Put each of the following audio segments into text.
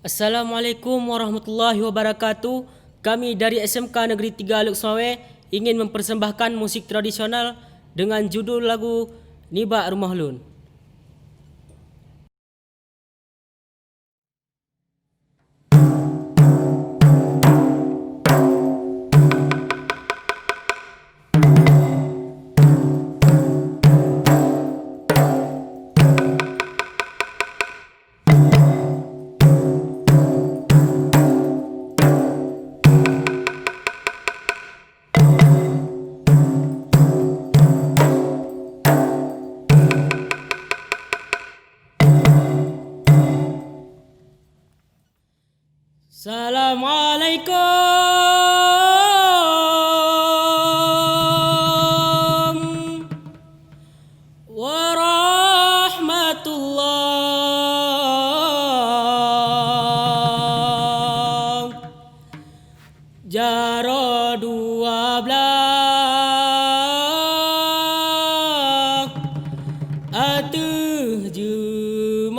Assalamualaikum warahmatullahi wabarakatuh. Kami dari SMK Negeri 3 Luk Sawe ingin mempersembahkan musik tradisional dengan judul lagu Nibak Rumah Lun. Assalamualaikum warahmatullahi Jaro 12 Atuh Jumala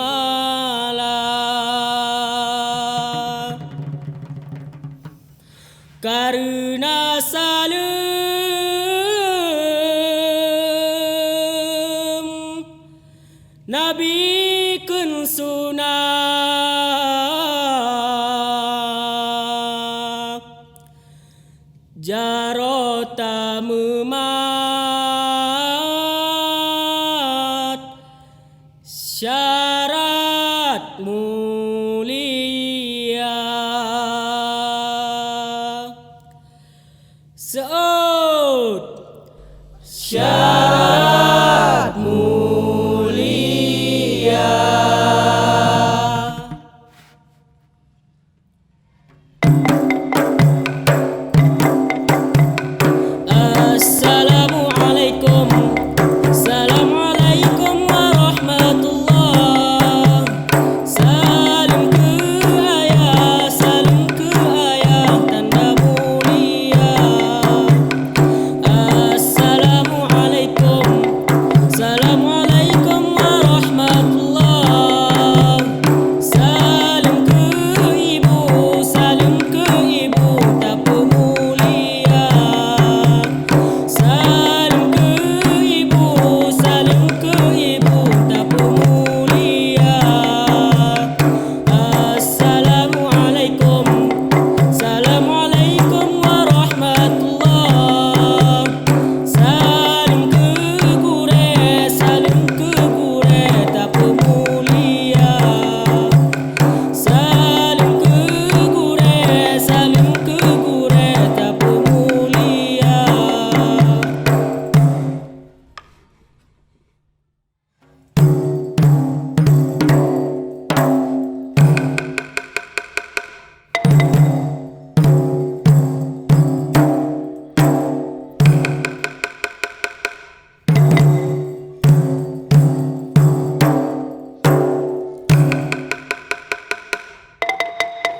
Karena salam Nabi kun sunah Jarota memat syarat mulia Seut syarat mulia Assalamualaikum Assalamualaikum warahmatullahi Salam ke ayah tanda mulia Assalamualaikum Assalamualaikum warahmatullahi Salam ke ibu tak pemulia Salam ke ibu tak pemulia Assalamualaikum Assalamualaikum warahmatullahi Salam ke gure tak pemulia Salam ke gure tak pemulia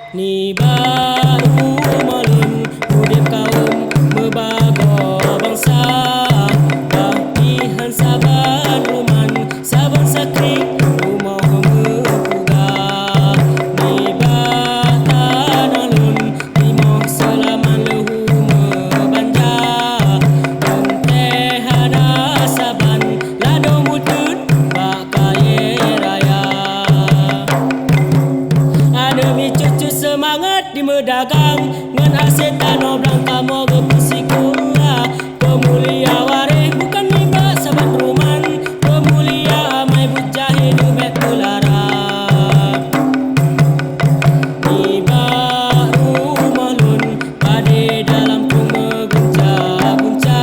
Nibak rumah lun Udip kaum mebago bangsa Bahihan saban ruman Saban sakrik rumah mepuga Nibak tanah lun Timoh selaman lehu mebanja Pentehana saban Lado mutut bakaya raya Demi cucu semangat di medagang Ngan aset tanah belangka moga persikula Pemulia warih bukan nibak saban ruman Pemulia amai bujahe dubek pelarang Nibak rumah lun pade dalam punga-gunca-gunca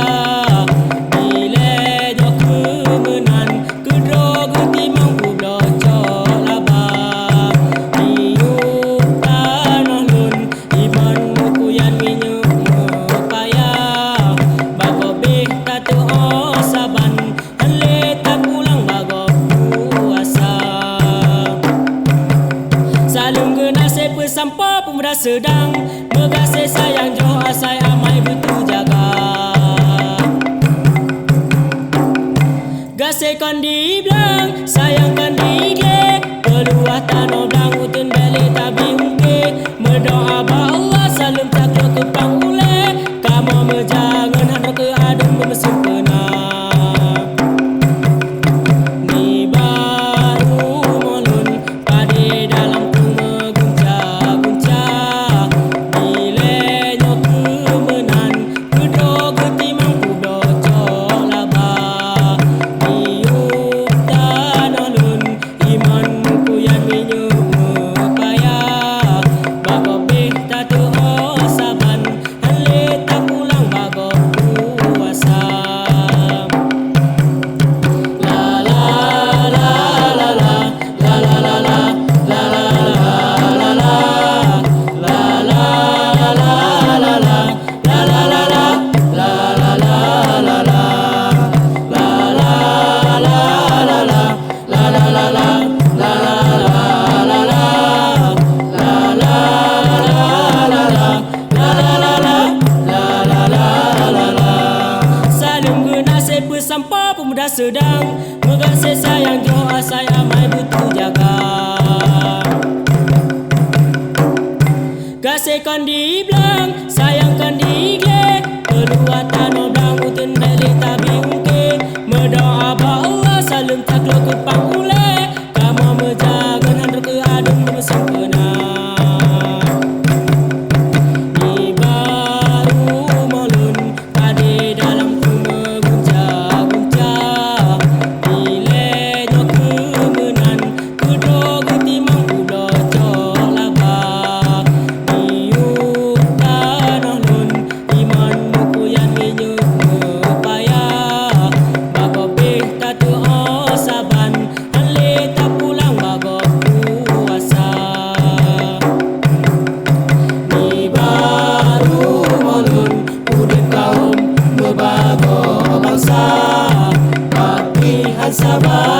Nilai jok kemenan kedro geti mampu blocok labang Niup tanah lun iman mukuyan minyak mepayah Bagobeh tatu saban Henle tak pulang bagob puasa Salam genase pesampa pemuda sedang Megase sayang joh asai amai betul jaga Gasekan di belang sayangkan di ge Peluah tanah belang utun beli tabi kasihkan di belang, sayangkan di glek. Peluatan oblang utun dari tabi ungke. Mendoa bahawa saling tak lekut pangule. Kamu menjaga handuk ke adem mesin kena. Ni baru molun tadi dalam ku menguncang-uncang. Nilai no kemenan kudo getimang ulo cok labak. Niuk tanah lun iman muku yang hinyuk mepayah. Bago pihta tu osaban hanle tak pulang bago puasa. Ni baru molun udin kaum bebago bangsa. Papihan sabar